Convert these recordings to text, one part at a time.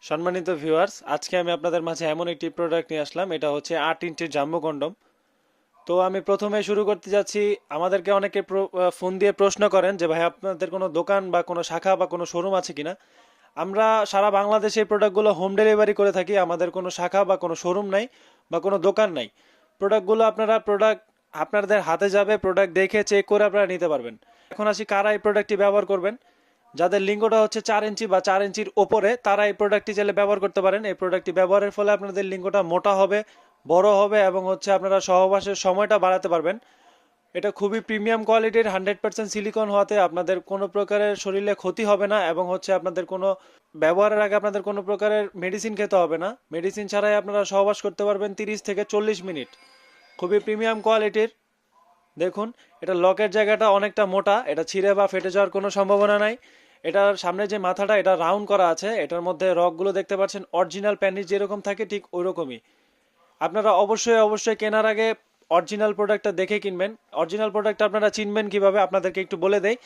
সম্মানিত ভিউয়ার্স, আজকে আমি আপনাদের মাঝে এমন একটি প্রোডাক্ট নিয়ে আসলাম। এটা হচ্ছে 8 ইঞ্চির জাম্বো কন্ডম। তো আমি প্রথমে শুরু করতে যাচ্ছি। আমাদেরকে অনেকে ফোন দিয়ে প্রশ্ন করেন যে ভাই আপনাদের কোনো দোকান বা কোনো শাখা বা কোনো শোরুম আছে কিনা। আমরা সারা বাংলাদেশে এই প্রোডাক্টগুলো হোম ডেলিভারি করে থাকি। আমাদের কোনো শাখা বা কোনো শোরুম নাই বা কোনো দোকান নাই। প্রোডাক্টগুলো আপনাদের হাতে যাবে, প্রোডাক্ট দেখে চেক করে আপনারা নিতে পারবেন। এখন আসি কারা এই প্রোডাক্টটি ব্যবহার করবেন। যাদের লিঙ্গটা হচ্ছে 4 ইঞ্চি বা 4 ইঞ্চির ওপরে তারা এই প্রোডাক্টটি চাইলে ব্যবহার করতে পারেন। এই প্রোডাক্টটি ব্যবহারের ফলে আপনাদের লিঙ্গটা মোটা হবে, বড় হবে এবং হচ্ছে আপনারা সহবাসের সময়টা বাড়াতে পারবেন। এটা খুবই প্রিমিয়াম কোয়ালিটির, 100% সিলিকন হওয়াতে আপনাদের কোনো প্রকারের শরীরে ক্ষতি হবে না এবং হচ্ছে আপনাদের কোনো ব্যবহারের আগে আপনাদের কোনো প্রকারের মেডিসিন খেতে হবে না। মেডিসিন ছাড়াই আপনারা সহবাস করতে পারবেন 30 থেকে 40 মিনিট। খুবই প্রিমিয়াম কোয়ালিটির। দেখুন, এটা লকের জায়গাটা অনেকটা মোটা, এটা ছিঁড়ে বা ফেটে যাওয়ার কোনো সম্ভাবনা নাই। এটার সামনে যে মাথাটা এটা রাউন্ড করা আছে, এটার মধ্যে রকগুলো দেখতে পাচ্ছেন অরিজিনাল প্যানিস যেরকম থাকে ঠিক ওই রকমই। আপনারা অবশ্যই কেনার আগে অরিজিনাল প্রোডাক্টটা দেখে কিনবেন। অরিজিনাল প্রোডাক্ট আপনারা চিনবেন কিভাবে আপনাদেরকে একটু বলে দেই।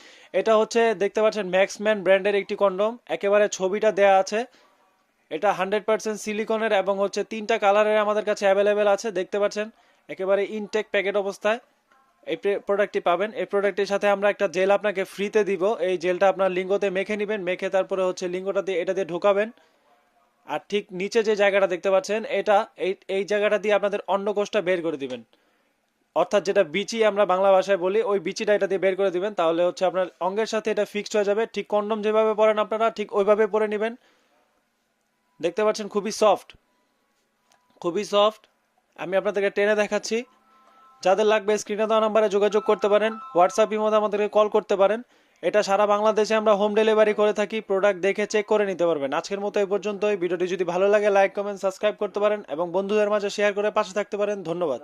এটা হচ্ছে দেখতে পাচ্ছেন ম্যাক্সম্যান ব্র্যান্ডের একটি কন্ডম, একেবারে ছবিটা দেয়া আছে। এটা 100% সিলিকনের এবং হচ্ছে 3টা কালারের আমাদের কাছে অ্যাভেলেবেল আছে, দেখতে পাচ্ছেন একেবারে ইনটেক প্যাকেট অবস্থায় এই প্রোডাক্টটি পাবেন। এই প্রোডাক্টের সাথে আমরা একটা জেল আপনাকে ফ্রিতে দিব। এই জেলটা আপনার লিঙ্গতে মেখে নেবেন, মেখে তারপরে হচ্ছে লিঙ্গটা দিয়ে এটা দিয়ে ঢোকাবেন। আর ঠিক নিচে যে জায়গাটা দেখতে পাচ্ছেন এটা এই এই জায়গাটা দিয়ে আপনাদের অন্ডকোষটা বের করে দিবেন। অর্থাৎ যেটা বিচি আমরা বাংলা ভাষায় বলি, ওই বিচিটা এটা দিয়ে বের করে দিবেন। তাহলে হচ্ছে আপনার অঙ্গের সাথে এটা ফিক্সড হয়ে যাবে। ঠিক কন্ডম যেভাবে পরেন আপনারা ঠিক ওইভাবে পরে নেবেন। দেখতে পাচ্ছেন খুবই সফট, খুবই সফট। আমি আপনাদেরকে টেনে দেখাচ্ছি। যাদের লাগবে স্ক্রিনে দেওয়া নাম্বারে যোগাযোগ করতে পারেন, হোয়াটসঅ্যাপের মধ্যে আমাদেরকে কল করতে পারেন। এটা সারা বাংলাদেশে আমরা হোম ডেলিভারি করে থাকি। প্রোডাক্ট দেখে চেক করে নিতে পারবেন। আজকের মতো এই পর্যন্তই। ভিডিওটি যদি ভালো লাগে লাইক কমেন্ট সাবস্ক্রাইব করতে পারেন এবং বন্ধুদের মাঝে শেয়ার করে পাশে থাকতে পারেন। ধন্যবাদ।